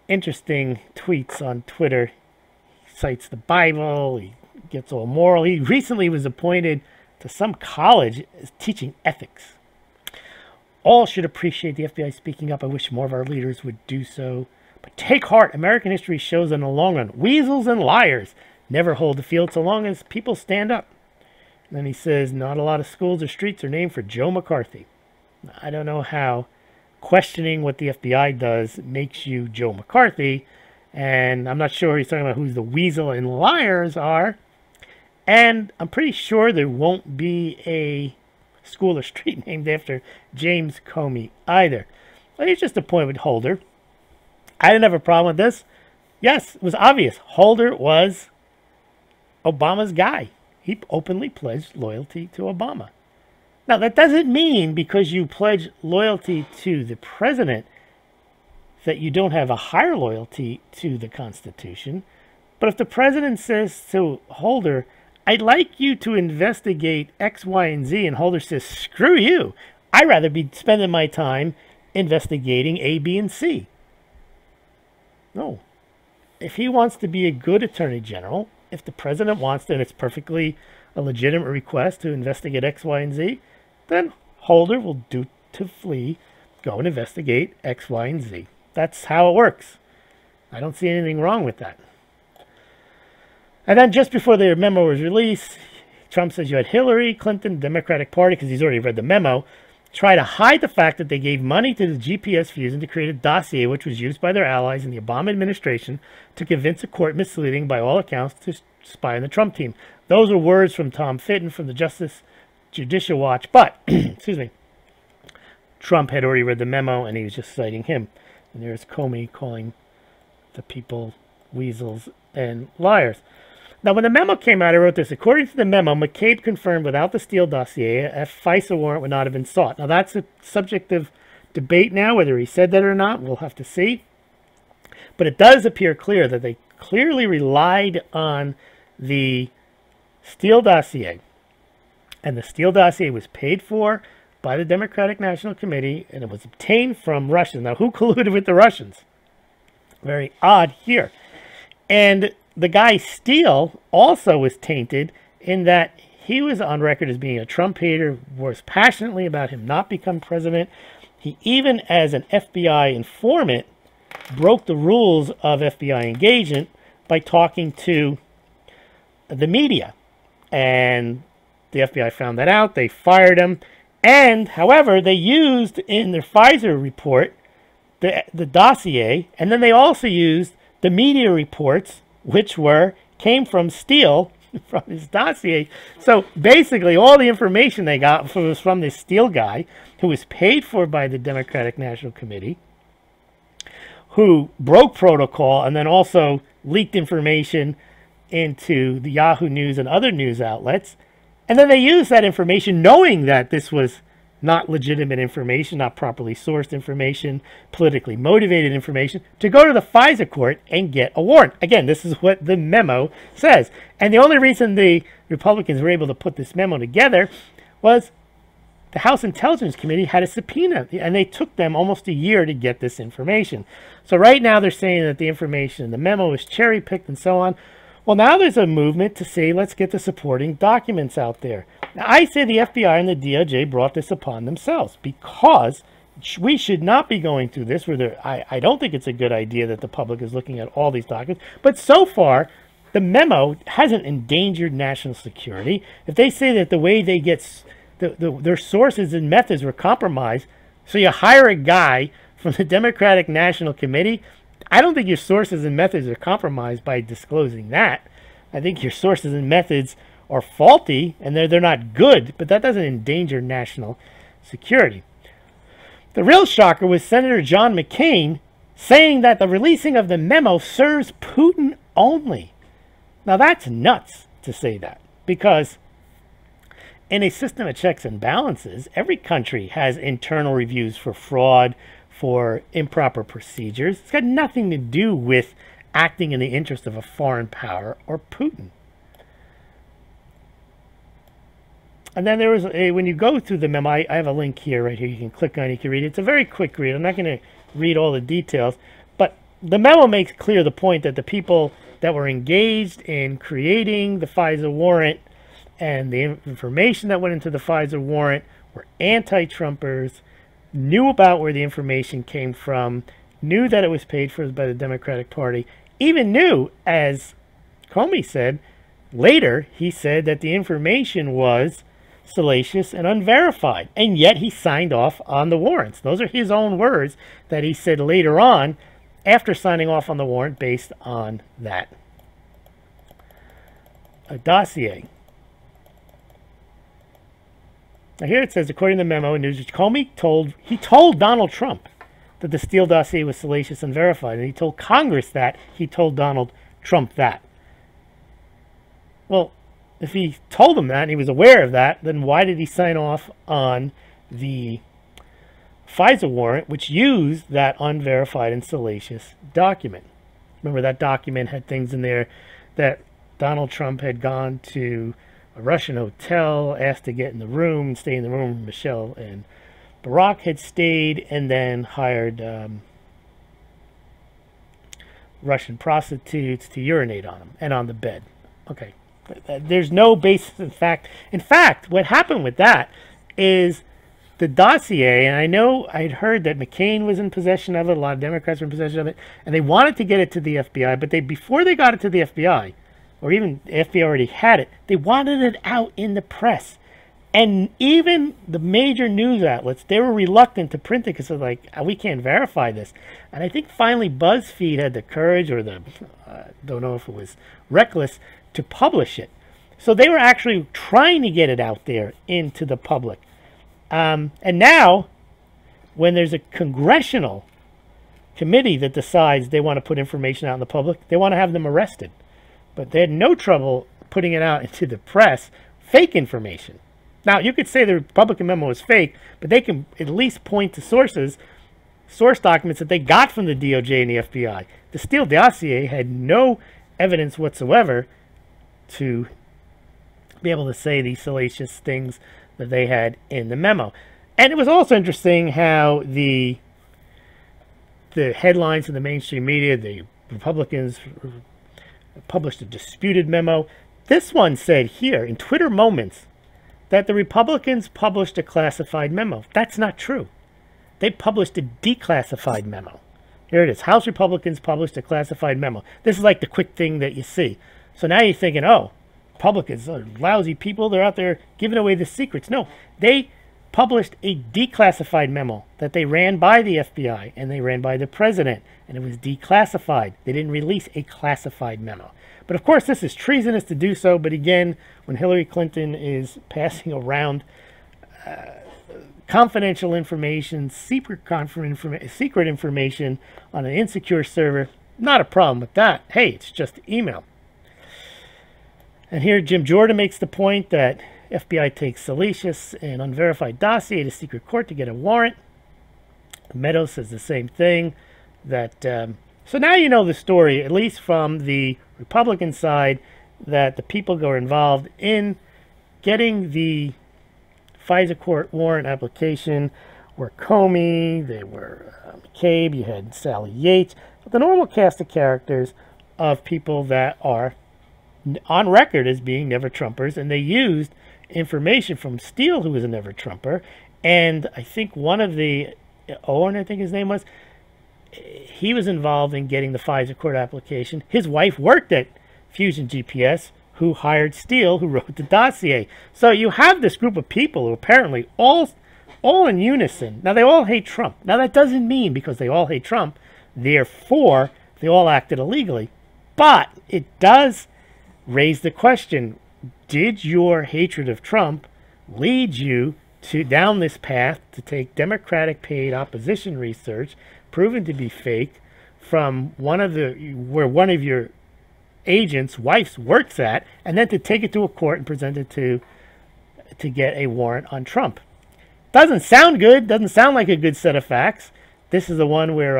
interesting tweets on Twitter. He cites the Bible. He gets all moral. He recently was appointed to some college as teaching ethics. All should appreciate the FBI speaking up. I wish more of our leaders would do so. But take heart. American history shows in the long run, weasels and liars never hold the field so long as people stand up. And then he says, not a lot of schools or streets are named for Joe McCarthy. I don't know how questioning what the FBI does makes you Joe McCarthy. And I'm not sure he's talking about who the weasel and liars are. And I'm pretty sure there won't be a school or street named after James Comey either. Well, he's just a point with Holder. I didn't have a problem with this. Yes, it was obvious. Holder was Obama's guy. He openly pledged loyalty to Obama. Now, that doesn't mean because you pledge loyalty to the president that you don't have a higher loyalty to the Constitution. But if the president says to Holder, I'd like you to investigate X, Y, and Z, and Holder says, screw you. I'd rather be spending my time investigating A, B, and C. No. If he wants to be a good attorney general, if the president wants to, and it's perfectly a legitimate request to investigate X, Y, and Z, then Holder will dutifully go and investigate X, Y, and Z. That's how it works. I don't see anything wrong with that. And then just before the memo was released, Trump says you had Hillary Clinton, the Democratic Party, because he's already read the memo, try to hide the fact that they gave money to the GPS fusion to create a dossier which was used by their allies in the Obama administration to convince a court misleading by all accounts to spy on the Trump team. Those are words from Tom Fitton from the Justice Judicial Watch, but, excuse me, Trump had already read the memo and he was just citing him. And there's Comey calling the people weasels and liars. Now, when the memo came out, I wrote this. According to the memo, McCabe confirmed without the Steele dossier, a FISA warrant would not have been sought. Now, that's a subject of debate now, whether he said that or not. We'll have to see. But it does appear clear that they clearly relied on the Steele dossier. And the Steele dossier was paid for by the Democratic National Committee, and it was obtained from Russians. Now, who colluded with the Russians? Very odd here. And the guy Steele also was tainted in that he was on record as being a Trump hater, was passionately about him not become president. He even, as an FBI informant, broke the rules of FBI engagement by talking to the media. And the FBI found that out. They fired him. And, however, they used in their FISA report the dossier, and then they also used the media reports, which came from Steele, from his dossier. So basically, all the information they got was from this Steele guy, who was paid for by the Democratic National Committee, who broke protocol and then also leaked information into the Yahoo News and other news outlets. And then they used that information, knowing that this was not legitimate information, not properly sourced information, politically motivated information, to go to the FISA court and get a warrant. Again, this is what the memo says. And the only reason the Republicans were able to put this memo together was the House Intelligence Committee had a subpoena, and they took them almost a year to get this information. So right now they're saying that the information in the memo is cherry-picked and so on. Well, now there's a movement to say, let's get the supporting documents out there. Now, I say the FBI and the DOJ brought this upon themselves because we should not be going through this. I don't think it's a good idea that the public is looking at all these documents. But so far, the memo hasn't endangered national security. If they say that the way they get their sources and methods were compromised, so you hire a guy from the Democratic National Committee, I don't think your sources and methods are compromised by disclosing that. I think your sources and methods are faulty and they're not good, but that doesn't endanger national security. The real shocker was Senator John McCain saying that the releasing of the memo serves Putin only. Now that's nuts to say that, because in a system of checks and balances, every country has internal reviews for fraud, for improper procedures. It's got nothing to do with acting in the interest of a foreign power or Putin. And then there was when you go through the memo, I have a link here, right here. You can click on it, you can read it. It's a very quick read. I'm not going to read all the details, but the memo makes clear the point that the people that were engaged in creating the FISA warrant and the information that went into the FISA warrant were anti-Trumpers, knew about where the information came from, knew that it was paid for by the Democratic Party, even knew, as Comey said, later he said that the information was salacious and unverified, and yet he signed off on the warrants. Those are his own words that he said later on after signing off on the warrant based on that dossier. Now here it says, according to the memo, Comey told Donald Trump that the Steele dossier was salacious and verified, and he told Congress that. He told Donald Trump that. Well, if he told him that and he was aware of that, then why did he sign off on the FISA warrant, which used that unverified and salacious document? Remember, that document had things in there that Donald Trump had gone to a Russian hotel, asked to get in the room, stay in the room. Michelle and Barack had stayed, and then hired Russian prostitutes to urinate on him and on the bed. Okay, there's no basis in fact. In fact, what happened with that is the dossier, and I know I'd heard that McCain was in possession of it, a lot of Democrats were in possession of it, and they wanted to get it to the FBI, but before they got it to the FBI, or even the FBI already had it, they wanted it out in the press. And even the major news outlets, they were reluctant to print it because they're like, we can't verify this. And I think finally BuzzFeed had the courage, or the, don't know if it was reckless, to publish it. So they were actually trying to get it out there into the public. And now, when there's a congressional committee that decides they want to put information out in the public, they want to have them arrested. But they had no trouble putting it out into the press, fake information. Now, you could say the Republican memo is fake, but they can at least point to source documents that they got from the DOJ and the FBI. The Steele dossier had no evidence whatsoever to be able to say these salacious things that they had in the memo. And it was also interesting how the headlines in the mainstream media, the Republicans published a disputed memo. This one said here in Twitter Moments that the Republicans published a classified memo. That's not true. They published a declassified memo. Here it is. House Republicans published a classified memo. This is like the quick thing that you see. So now you're thinking, oh, Republicans are lousy people. They're out there giving away the secrets. No, they published a declassified memo that they ran by the FBI and they ran by the president, and it was declassified. They didn't release a classified memo. But of course, this is treasonous to do so. But again, when Hillary Clinton is passing around confidential information, secret information on an insecure server, not a problem with that. Hey, it's just email. And here Jim Jordan makes the point that FBI takes salacious and unverified dossier to secret court to get a warrant. Meadows says the same thing. That so now you know the story, at least from the Republican side, that the people who are involved in getting the FISA court warrant application were Comey, they were McCabe, you had Sally Yates, but the normal cast of characters of people that are on record as being never-Trumpers, and they used information from Steele, who was a never-Trumper, and I think one of the, Owen, I think his name was, he was involved in getting the FISA court application. His wife worked at Fusion GPS, who hired Steele, who wrote the dossier. So you have this group of people who apparently all in unison. Now, they all hate Trump. Now, that doesn't mean because they all hate Trump, therefore, they all acted illegally. But it does raise the question, did your hatred of Trump lead you down this path to take Democratic paid opposition research proven to be fake from one of your agent's wife's works at, and then to take it to a court and present it to get a warrant on Trump. Doesn't sound good. Doesn't sound like a good set of facts. This is the one where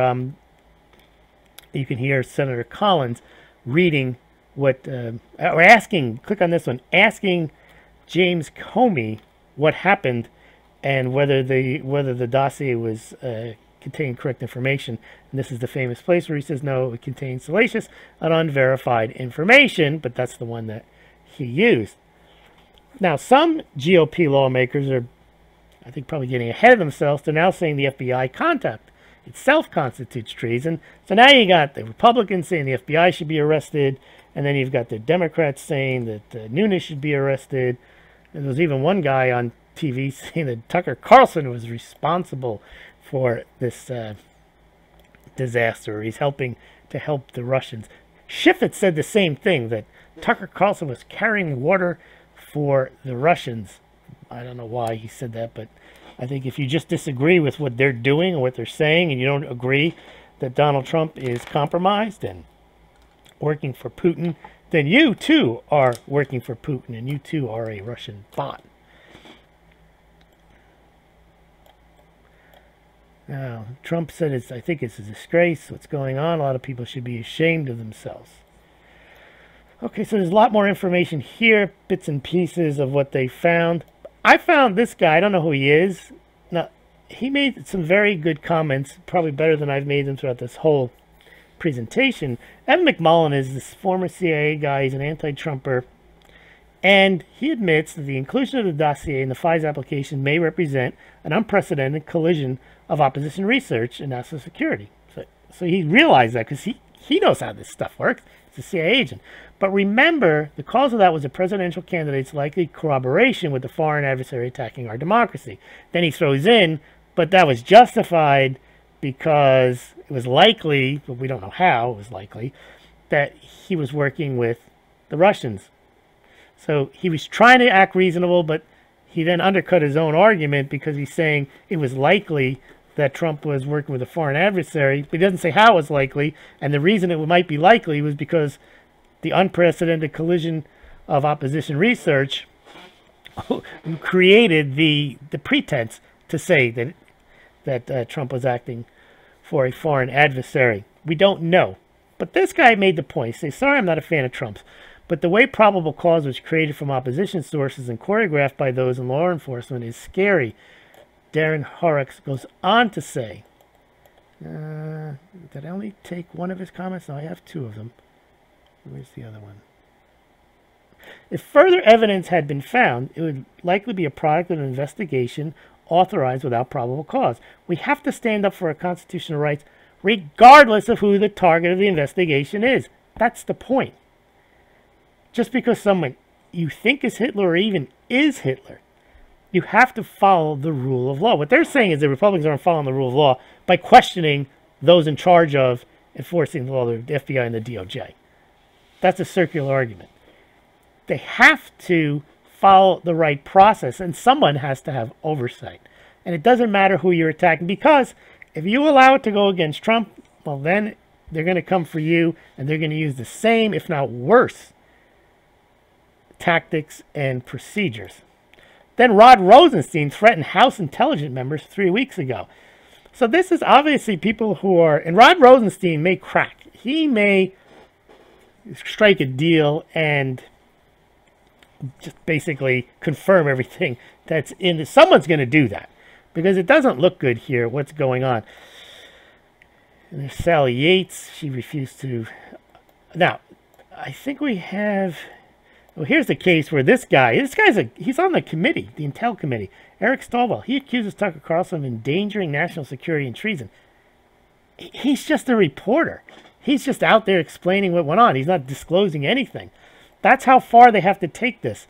you can hear Senator Collins reading what, or asking, click on this one, asking James Comey what happened and whether the dossier was contained correct information. And this is the famous place where he says, no, it contains salacious and unverified information, but that's the one that he used. Now, some GOP lawmakers are, I think, probably getting ahead of themselves. They're now saying the FBI contact itself constitutes treason. So now you got the Republicans saying the FBI should be arrested, and then you've got the Democrats saying that Nunes should be arrested. And there was even one guy on TV saying that Tucker Carlson was responsible for this disaster. He's helping to help the Russians. Schiff said the same thing, that Tucker Carlson was carrying water for the Russians. I don't know why he said that, but I think if you just disagree with what they're doing or what they're saying, and you don't agree that Donald Trump is compromised and working for Putin, then you too are working for Putin, and you too are a Russian bot. Now, Trump said I think it's a disgrace what's going on. A lot of people should be ashamed of themselves. Okay, so there's a lot more information here, bits and pieces of what they found. I found this guy, I don't know who he is. Now, he made some very good comments, probably better than I've made them throughout this whole presentation. Evan McMullin is this former CIA guy. He's an anti-Trumper. And he admits that the inclusion of the dossier in the FISA application may represent an unprecedented collision of opposition research and national security. So he realized that because he knows how this stuff works. He's a CIA agent. But remember, the cause of that was a presidential candidate's likely corroboration with the foreign adversary attacking our democracy. Then he throws in, but that was justified because it was likely, but we don't know how it was likely, that he was working with the Russians. So he was trying to act reasonable, but he then undercut his own argument because he's saying it was likely that Trump was working with a foreign adversary, but he doesn't say how it was likely, and the reason it might be likely was because the unprecedented collision of opposition research created the pretense to say that Trump was acting for a foreign adversary. We don't know. But this guy made the point. He says, sorry, I'm not a fan of Trump's, but the way probable cause was created from opposition sources and choreographed by those in law enforcement is scary. Darren Horrocks goes on to say, did I only take one of his comments? No, I have two of them. Where's the other one? If further evidence had been found, it would likely be a product of an investigation authorized without probable cause. We have to stand up for our constitutional rights regardless of who the target of the investigation is. That's the point. Just because someone you think is Hitler or even is Hitler, you have to follow the rule of law. What they're saying is the Republicans aren't following the rule of law by questioning those in charge of enforcing the law, the FBI and the DOJ. That's a circular argument. They have to follow the right process, and someone has to have oversight. And it doesn't matter who you're attacking, because if you allow it to go against Trump, well, then they're going to come for you, and they're going to use the same, if not worse, tactics and procedures. Then Rod Rosenstein threatened House intelligence members 3 weeks ago. So this is obviously people who are, and Rod Rosenstein may crack. He may strike a deal and just basically confirm everything that's in this. Someone's going to do that because it doesn't look good here, what's going on. And there's Sally Yates. She refused to. Now, I think we have, well, here's the case where he's on the committee, the Intel Committee. Eric Stovall, he accuses Tucker Carlson of endangering national security and treason. He's just a reporter. He's just out there explaining what went on. He's not disclosing anything. That's how far they have to take this.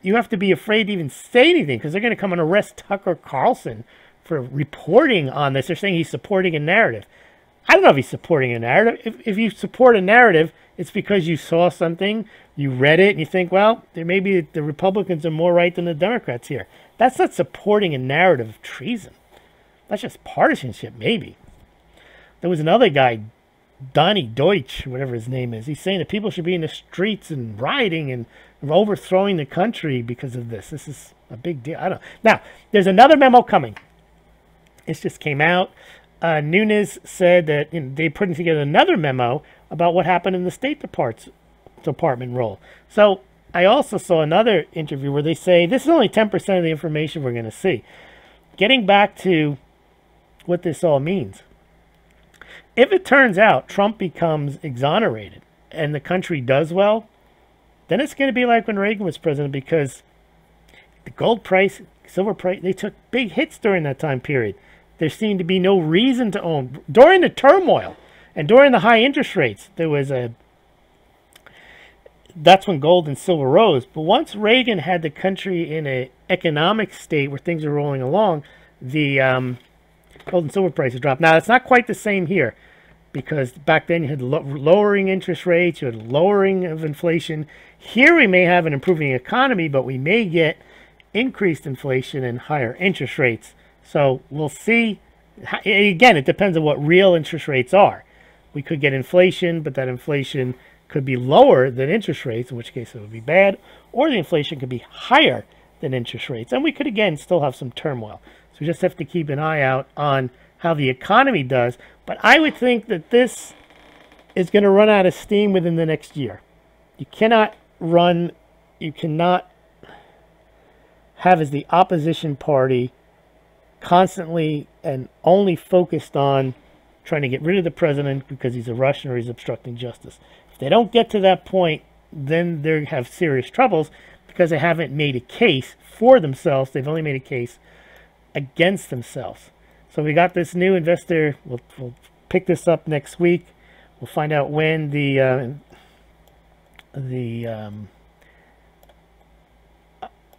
You have to be afraid to even say anything because they're going to come and arrest Tucker Carlson for reporting on this. They're saying he's supporting a narrative. I don't know if he's supporting a narrative. If you support a narrative, it's because you saw something, you read it, and you think, well, there maybe the Republicans are more right than the Democrats here. That's not supporting a narrative of treason. That's just partisanship, maybe. There was another guy, Donnie Deutsch, whatever his name is. He's saying that people should be in the streets and rioting and overthrowing the country because of this. This is a big deal. I don't know. Now, there's another memo coming. This just came out. Nunes said that they're putting together another memo about what happened in the State Department role. So I also saw another interview where they say this is only 10% of the information we're going to see. Getting back to what this all means. If it turns out Trump becomes exonerated and the country does well, then it's going to be like when Reagan was president, because the gold price, silver price, they took big hits during that time period. There seemed to be no reason to own. During the turmoil and during the high interest rates, that's when gold and silver rose. But once Reagan had the country in an economic state where things are rolling along, the gold and silver prices dropped. Now, it's not quite the same here, because back then you had lowering interest rates, you had lowering of inflation. Here we may have an improving economy, but we may get increased inflation and higher interest rates. So we'll see. Again, it depends on what real interest rates are. We could get inflation, but that inflation could be lower than interest rates, in which case it would be bad, or the inflation could be higher than interest rates. And we could, again, still have some turmoil. So we just have to keep an eye out on how the economy does. But I would think that this is going to run out of steam within the next year. You cannot have as the opposition party constantly and only focused on trying to get rid of the president because he's a Russian or he's obstructing justice. If they don't get to that point, then they have serious troubles because they haven't made a case for themselves. They've only made a case against themselves. So we got this new investor. We'll pick this up next week. We'll find out when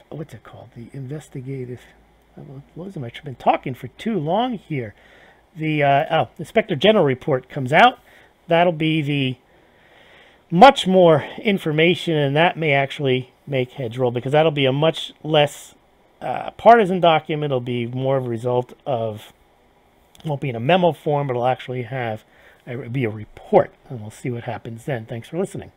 what's it called? The investigative. I've been talking for too long here. The Inspector General report comes out. That'll be the much more information, and that may actually make heads roll, because that'll be a much less partisan document. It'll be more of a result of, won't be in a memo form, but it'll actually be a report, and we'll see what happens then. Thanks for listening.